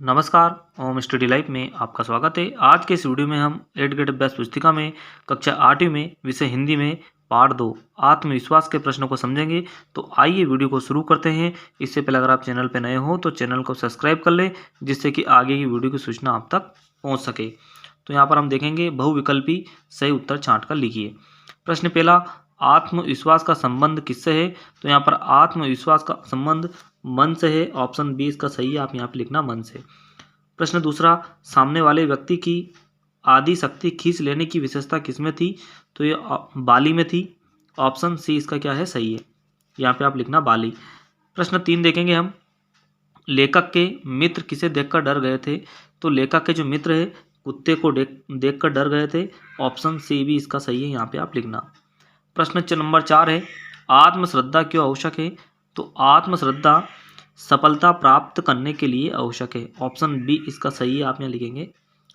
नमस्कार। ओम study life में आपका स्वागत है। आज के इस वीडियो में हम 8 ग्रेड अभ्यास पुस्तिका में कक्षा 8वीं में विषय हिंदी में पाठ 2 आत्मविश्वास के प्रश्नों को समझेंगे। तो आइए वीडियो को शुरू करते हैं। इससे पहले अगर आप चैनल पर नए हो तो चैनल को सब्सक्राइब कर लें, जिससे कि आगे की वीडियो की सूचना आप तक पहुँच सके। तो यहाँ पर हम देखेंगे बहुविकल्पी सही उत्तर छाँट कर लिखिए। प्रश्न पहला, आत्मविश्वास का संबंध किससे है? तो यहाँ पर आत्मविश्वास का संबंध मन से है। ऑप्शन बी इसका सही है, आप यहाँ पे लिखना मन से। प्रश्न दूसरा, सामने वाले व्यक्ति की आदि शक्ति खींच लेने की विशेषता किसमें थी? तो ये बाली में थी। ऑप्शन सी इसका क्या है, सही है, यहाँ पे आप लिखना बाली। प्रश्न 3 देखेंगे हम, लेखक के मित्र किसे देखकर डर गए थे? तो लेखक के जो मित्र है कुत्ते को देखकर डर गए थे। ऑप्शन सी भी इसका सही है, यहाँ पे आप लिखना। प्रश्न नंबर 4 है, आत्मश्रद्धा क्यों आवश्यक है? तो आत्मश्रद्धा सफलता प्राप्त करने के लिए आवश्यक है। ऑप्शन बी इसका सही है, आप यहाँ लिखेंगे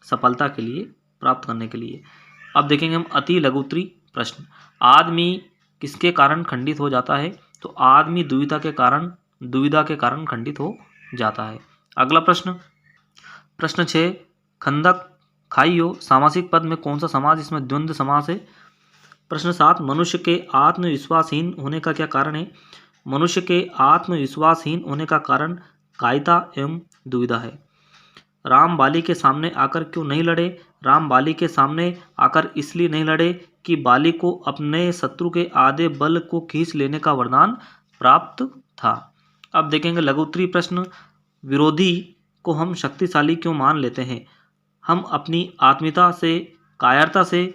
सफलता के लिए, प्राप्त करने के लिए। अब देखेंगे हम अति लघुत्तरी प्रश्न, आदमी किसके कारण खंडित हो जाता है? तो आदमी दुविधा के कारण खंडित हो जाता है। अगला प्रश्न, प्रश्न 6, खंदक खाइयो सामासिक पद में कौन सा समास इसमें द्वंद्व समास है? प्रश्न 7, मनुष्य के आत्मविश्वासहीन होने का क्या कारण है? मनुष्य के आत्मविश्वासहीन होने का कारण कायरता एवं दुविधा है। राम बाली के सामने आकर क्यों नहीं लड़े? राम बाली के सामने आकर इसलिए नहीं लड़े कि बाली को अपने शत्रु के आधे बल को खींच लेने का वरदान प्राप्त था। अब देखेंगे लघुत्तरी प्रश्न, विरोधी को हम शक्तिशाली क्यों मान लेते हैं? हम अपनी आत्मीयता से, कायरता से,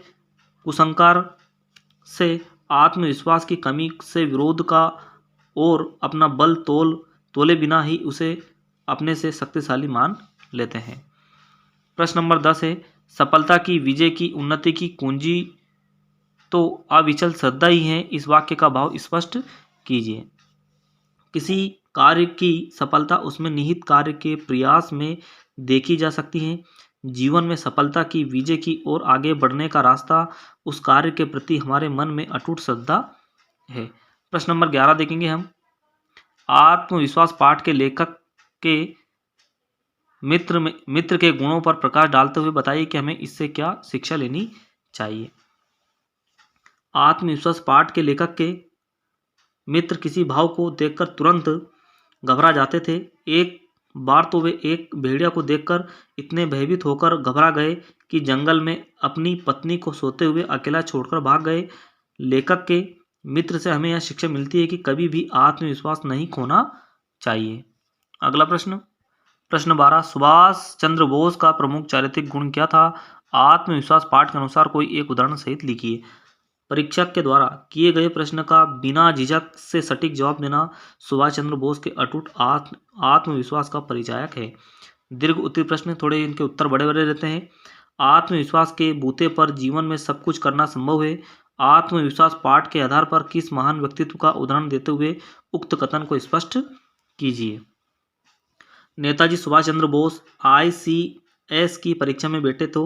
कुसंस्कार से, आत्मविश्वास की कमी से, विरोध का और अपना बल तोले बिना ही उसे अपने से शक्तिशाली मान लेते हैं। प्रश्न नंबर 10 है, सफलता की, विजय की, उन्नति की कुंजी तो अविचल श्रद्धा ही है। इस वाक्य का भाव स्पष्ट कीजिए। किसी कार्य की सफलता उसमें निहित कार्य के प्रयास में देखी जा सकती है। जीवन में सफलता की, विजय की और आगे बढ़ने का रास्ता उस कार्य के प्रति हमारे मन में अटूट श्रद्धा है। प्रश्न नंबर 11 देखेंगे हम, आत्मविश्वास पाठ के लेखक के मित्र के गुणों पर प्रकाश डालते हुए बताइए कि हमें इससे क्या शिक्षा लेनी चाहिए। आत्मविश्वास पाठ के लेखक के मित्र किसी भाव को देखकर तुरंत घबरा जाते थे। एक बार तो वे एक भेड़िया को देखकर इतने भयभीत होकर घबरा गए कि जंगल में अपनी पत्नी को सोते हुए अकेला छोड़कर भाग गए। लेखक के मित्र से हमें यह शिक्षा मिलती है कि कभी भी आत्मविश्वास नहीं खोना चाहिए। अगला प्रश्न, प्रश्न 12, सुभाष चंद्र बोस का प्रमुख चारित्रिक गुण क्या था? आत्मविश्वास पाठ के अनुसार कोई एक उदाहरण सहित लिखिए। परीक्षक के द्वारा किए गए प्रश्न का बिना झिझक से सटीक जवाब देना सुभाष चंद्र बोस के अटूट आत्मविश्वास का परिचायक है। दीर्घ उत्तरीय प्रश्न, थोड़े इनके उत्तर बड़े बड़े रहते हैं। आत्मविश्वास के बूते पर जीवन में सब कुछ करना संभव है। आत्मविश्वास पाठ के आधार पर किस महान व्यक्तित्व का उदाहरण देते हुए उक्त कथन को स्पष्ट कीजिए। नेताजी सुभाष चंद्र बोस ICS की परीक्षा में बैठे तो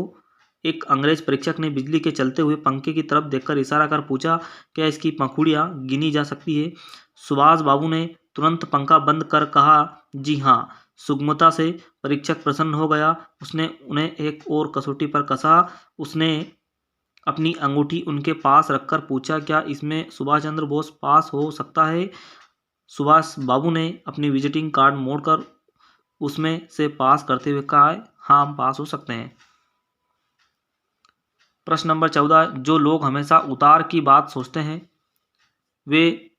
एक अंग्रेज परीक्षक ने बिजली के चलते हुए पंखे की तरफ देखकर इशारा कर पूछा, क्या इसकी पंखुड़ियां गिनी जा सकती है? सुभाष बाबू ने तुरंत पंखा बंद कर कहा, जी हाँ। सुगमता से परीक्षक प्रसन्न हो गया। उसने उन्हें एक और कसौटी पर कसा। उसने अपनी अंगूठी उनके पास रखकर पूछा, क्या इसमें सुभाष चंद्र बोस पास हो सकता है? सुभाष बाबू ने अपनी विजिटिंग कार्ड मोड़कर उसमें से पास करते हुए कहा, हाँ हम पास हो सकते हैं। प्रश्न नंबर 14, जो लोग हमेशा उतार की बात सोचते हैं वे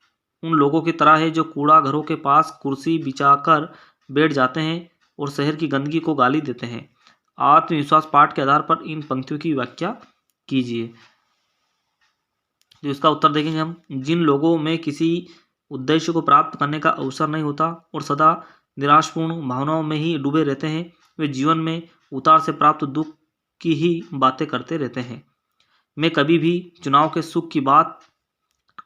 उन लोगों की तरह है जो कूड़ा घरों के पास कुर्सी बिछाकर बैठ जाते हैं और शहर की गंदगी को गाली देते हैं। आत्मविश्वास पाठ के आधार पर इन पंक्तियों की व्याख्या कीजिए। तो इसका उत्तर देखेंगे हम, जिन लोगों में किसी उद्देश्य को प्राप्त करने का अवसर नहीं होता और सदा निराशपूर्ण भावनाओं में ही डूबे रहते हैं, वे जीवन में उतार से प्राप्त दुख की ही बातें करते रहते हैं। मैं कभी भी चुनाव के सुख की बात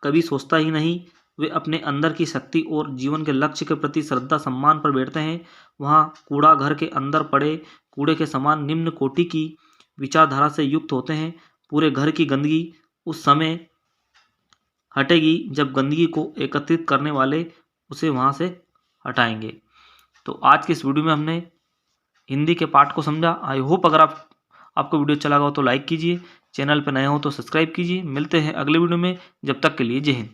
कभी सोचता ही नहीं। वे अपने अंदर की शक्ति और जीवन के लक्ष्य के प्रति श्रद्धा सम्मान पर बैठते हैं। वहाँ कूड़ा घर के अंदर पड़े कूड़े के समान निम्न कोटि की विचारधारा से युक्त होते हैं। पूरे घर की गंदगी उस समय हटेगी जब गंदगी को एकत्रित करने वाले उसे वहाँ से हटाएंगे। तो आज के इस वीडियो में हमने हिंदी के पाठ को समझा। आई होप अगर आपको वीडियो अच्छा लगा हो तो लाइक कीजिए, चैनल पर नए हो तो सब्सक्राइब कीजिए। मिलते हैं अगले वीडियो में, जब तक के लिए जय हिंद।